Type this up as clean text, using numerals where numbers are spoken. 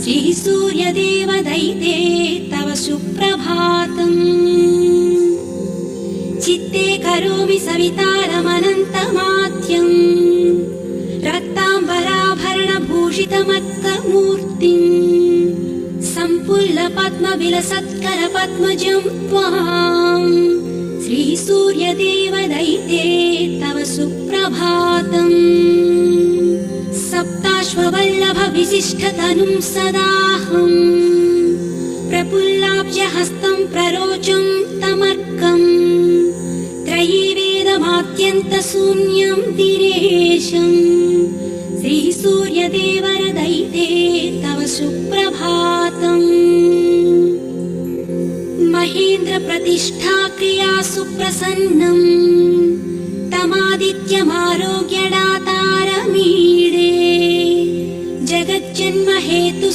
श्रीसूर्यदेव दैते तव सुप्रभातम्। चित्ते करोमि सवितारमनन्तमाद्यम् रक्ताम्बराभरणभूषितमत्तमूर्तिम् सम्पुल्लपद्मविलसत्करपद्मजं त्वाम् श्रीसूर्यदेव दैते तव सुप्रभातम्। सप्ताश्ववल्लभ विशिष्टतनुं सदाहम् प्रफुल्लाब्जहस्तं प्ररोचं तमर्कम् त्रयीवेदमाद्यन्तशून्यं दिनेशम् श्रीसूर्यदेवर दैते तव सुप्रभातम्। महेन्द्रप्रतिष्ठाक्रिया सुप्रसन्नम् तमादित्यमारोग्यदातारमीडे जगज्जन्महेतु